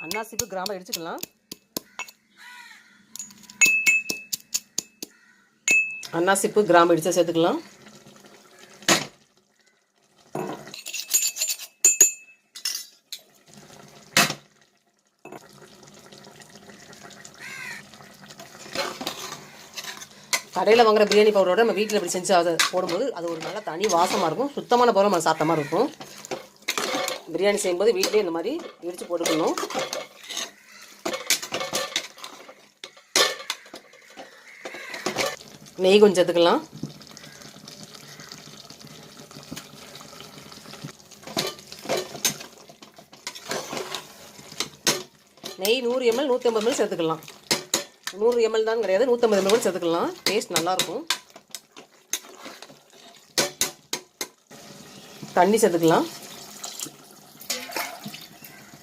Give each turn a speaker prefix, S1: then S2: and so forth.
S1: அன்னாசிப்பு கிராம்பை இடிச்சுக்கலாம். அன்னாசிப்பு கிராம்பு இடித்து சேர்த்துக்கலாம். கடையில் வாங்குற பிரியாணி பவுடரோட நம்ம வீட்டில் இப்படி செஞ்சு அதை போடும்போது அது ஒரு நல்ல தனி வாசமாக இருக்கும். சுத்தமான பொருள் நம்ம சாப்பிட்ட மாதிரி இருக்கும். பிரியாணி செய்யும்போது வீட்டிலே இந்த மாதிரி இடித்து போட்டுக்கணும். நெய் கொஞ்சம் எடுத்துக்கலாம். நெய் 100 ml 150 ml சேர்த்துக்கலாம். 100 ml தான் கிடையாது, 150 ml கூட சேர்த்துக்கலாம். டேஸ்ட் நல்லாயிருக்கும். தண்ணி சேர்த்துக்கலாம்.